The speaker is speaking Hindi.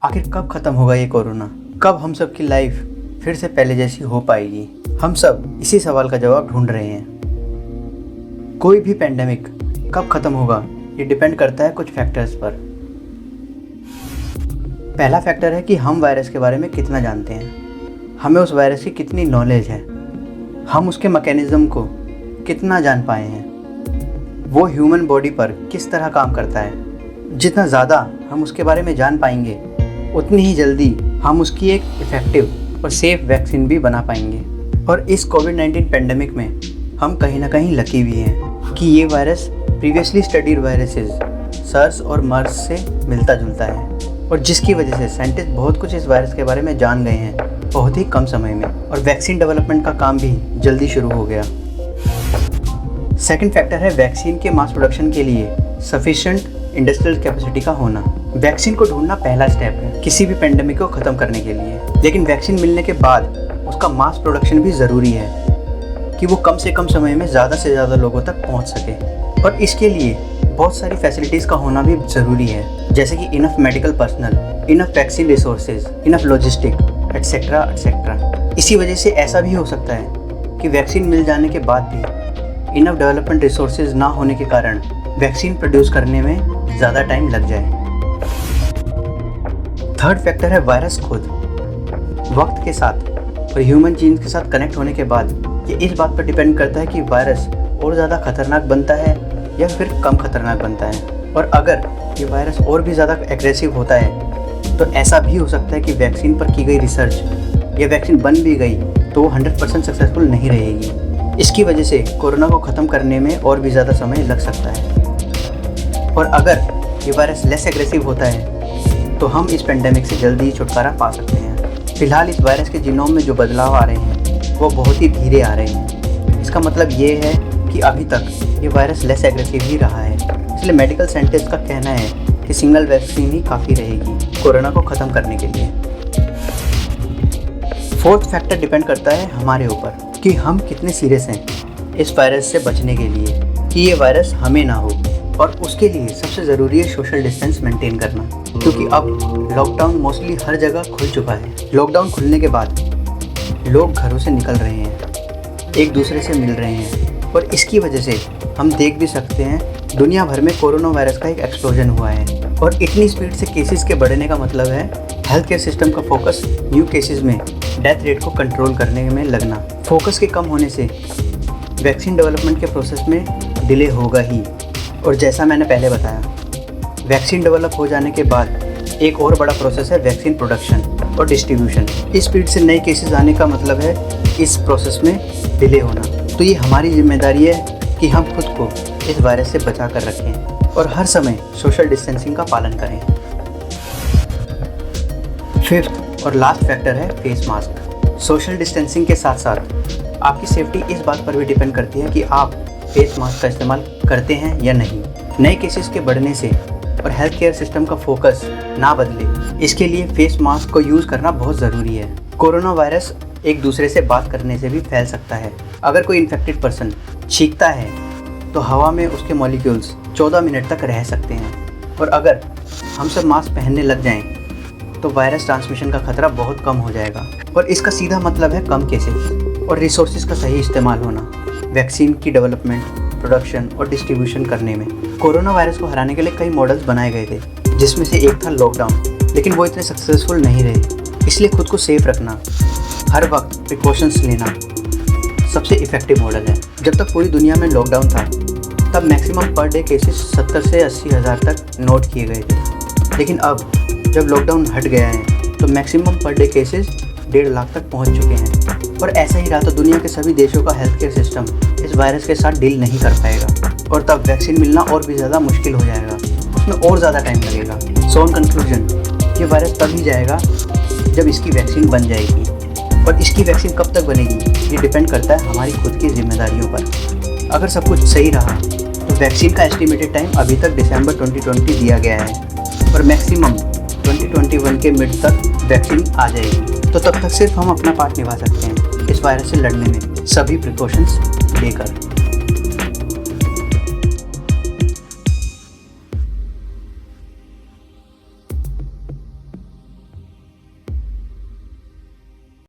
आखिर कब ख़त्म होगा ये कोरोना? कब हम सब की लाइफ फिर से पहले जैसी हो पाएगी? हम सब इसी सवाल का जवाब ढूंढ रहे हैं। कोई भी पेंडेमिक कब ख़त्म होगा ये डिपेंड करता है कुछ फैक्टर्स पर। पहला फैक्टर है कि हम वायरस के बारे में कितना जानते हैं, हमें उस वायरस की कितनी नॉलेज है, हम उसके मैकेनिज़्म को कितना जान पाए हैं, वो ह्यूमन बॉडी पर किस तरह काम करता है। जितना ज़्यादा हम उसके बारे में जान पाएंगे उतनी ही जल्दी हम उसकी एक इफ़ेक्टिव और सेफ वैक्सीन भी बना पाएंगे। और इस कोविड-19 पेंडेमिक में हम कहीं ना कहीं लकी भी हैं कि ये virus previously studied viruses SARS और मर्स से मिलता जुलता है, और जिसकी वजह से साइंटिस्ट बहुत कुछ इस वायरस के बारे में जान गए हैं बहुत ही कम समय में, और वैक्सीन डेवलपमेंट का काम भी जल्दी शुरू हो गया। सेकेंड फैक्टर है वैक्सीन के मास प्रोडक्शन के लिए सफिशिएंट इंडस्ट्रियल कैपेसिटी का होना। वैक्सीन को ढूंढना पहला स्टेप है किसी भी पेंडेमिक को ख़त्म करने के लिए, लेकिन वैक्सीन मिलने के बाद उसका मास प्रोडक्शन भी ज़रूरी है कि वो कम से कम समय में ज़्यादा से ज़्यादा लोगों तक पहुंच सके। और इसके लिए बहुत सारी फैसिलिटीज़ का होना भी ज़रूरी है, जैसे कि enough medical personnel, enough vaccine resources, enough logistic etcetera etcetera. इसी वजह से ऐसा भी हो सकता है कि वैक्सीन मिल जाने के बाद भी इनफ डेवलपमेंट रिसोर्सेज ना होने के कारण वैक्सीन प्रोड्यूस करने में ज़्यादा टाइम लग जाए। थर्ड फैक्टर है वायरस खुद। वक्त के साथ और ह्यूमन जीन्स के साथ कनेक्ट होने के बाद ये इस बात पर डिपेंड करता है कि वायरस और ज़्यादा खतरनाक बनता है या फिर कम खतरनाक बनता है। और अगर ये वायरस और भी ज़्यादा एग्रेसिव होता है तो ऐसा भी हो सकता है कि वैक्सीन पर की गई रिसर्च या वैक्सीन बन भी गई तो वो 100% सक्सेसफुल नहीं रहेगी। इसकी वजह से कोरोना को ख़त्म करने में और भी ज़्यादा समय लग सकता है। और अगर ये वायरस लेस एग्रेसिव होता है तो हम इस पेंडेमिक से जल्दी ही छुटकारा पा सकते हैं। फिलहाल इस वायरस के जीनोम में जो बदलाव आ रहे हैं वो बहुत ही धीरे आ रहे हैं। इसका मतलब ये है कि अभी तक ये वायरस लेस एग्रेसिव ही रहा है, इसलिए मेडिकल साइंटिस्ट का कहना है कि सिंगल वैक्सीन ही काफ़ी रहेगी कोरोना को ख़त्म करने के लिए। फोर्थ फैक्टर डिपेंड करता है हमारे ऊपर कि हम कितने सीरियस हैं इस वायरस से बचने के लिए, कि ये वायरस हमें ना हो। और उसके लिए सबसे ज़रूरी है सोशल डिस्टेंस मेंटेन करना, क्योंकि अब लॉकडाउन मोस्टली हर जगह खुल चुका है। लॉकडाउन खुलने के बाद लोग घरों से निकल रहे हैं, एक दूसरे से मिल रहे हैं, और इसकी वजह से हम देख भी सकते हैं दुनिया भर में कोरोना वायरस का एक एक्सप्लोजन हुआ है। और इतनी स्पीड से केसेस के बढ़ने का मतलब है हेल्थ केयर सिस्टम का फोकस न्यू केसेस में डेथ रेट को कंट्रोल करने में लगना। फोकस के कम होने से वैक्सीन डेवलपमेंट के प्रोसेस में डिले होगा ही। और जैसा मैंने पहले बताया, वैक्सीन डेवलप हो जाने के बाद एक और बड़ा प्रोसेस है वैक्सीन प्रोडक्शन और डिस्ट्रीब्यूशन। इस स्पीड से नए केसेस आने का मतलब है इस प्रोसेस में डिले होना। तो ये हमारी जिम्मेदारी है कि हम खुद को इस वायरस से बचा कर रखें और हर समय सोशल डिस्टेंसिंग का पालन करें। फिफ्थ और लास्ट फैक्टर है फेस मास्क। सोशल डिस्टेंसिंग के साथ साथ आपकी सेफ्टी इस बात पर भी डिपेंड करती है कि आप फेस मास्क का इस्तेमाल करते हैं या नहीं। नए केसेस के बढ़ने से और हेल्थ केयर सिस्टम का फोकस ना बदले, इसके लिए फेस मास्क को यूज़ करना बहुत ज़रूरी है। कोरोना वायरस एक दूसरे से बात करने से भी फैल सकता है। अगर कोई इन्फेक्टेड पर्सन छींकता है तो हवा में उसके मॉलिक्यूल्स 14 मिनट तक रह सकते हैं, और अगर हम सब मास्क पहनने लग जाएं तो वायरस ट्रांसमिशन का खतरा बहुत कम हो जाएगा। और इसका सीधा मतलब है कम केसेस और रिसोर्सेज का सही इस्तेमाल होना वैक्सीन की डेवलपमेंट, प्रोडक्शन और डिस्ट्रीब्यूशन करने में। कोरोना वायरस को हराने के लिए कई मॉडल्स बनाए गए थे, जिसमें से एक था लॉकडाउन, लेकिन वो इतने सक्सेसफुल नहीं रहे। इसलिए खुद को सेफ रखना, हर वक्त प्रिकॉशंस लेना सबसे इफ़ेक्टिव मॉडल है। जब तक पूरी दुनिया में लॉकडाउन था तब मैक्सिमम पर डे केसेस 70 से 80 हज़ार तक नोट किए गए थे, लेकिन अब जब लॉकडाउन हट गया है तो maximum per day cases 1.5 lakh तक पहुंच चुके हैं। और ऐसा ही रहा तो दुनिया के सभी देशों का हेल्थ केयर सिस्टम इस वायरस के साथ डील नहीं कर पाएगा, और तब वैक्सीन मिलना और भी ज़्यादा मुश्किल हो जाएगा, उसमें और ज़्यादा टाइम लगेगा। सो इन कंक्लूजन, ये वायरस तभी जाएगा जब इसकी वैक्सीन बन जाएगी, और इसकी वैक्सीन कब तक बनेगी ये डिपेंड करता है हमारी खुद की जिम्मेदारियों पर। अगर सब कुछ सही रहा तो वैक्सीन का एस्टिमेटेड टाइम अभी तक दिसंबर 2020 दिया गया है, और मैक्सिमम 2021 के मिड तक वैक्सीन आ जाएगी। तो तब तक सिर्फ हम अपना पार्ट निभा सकते हैं इस वायरस से लड़ने में, सभी प्रिकॉशंस लेकर।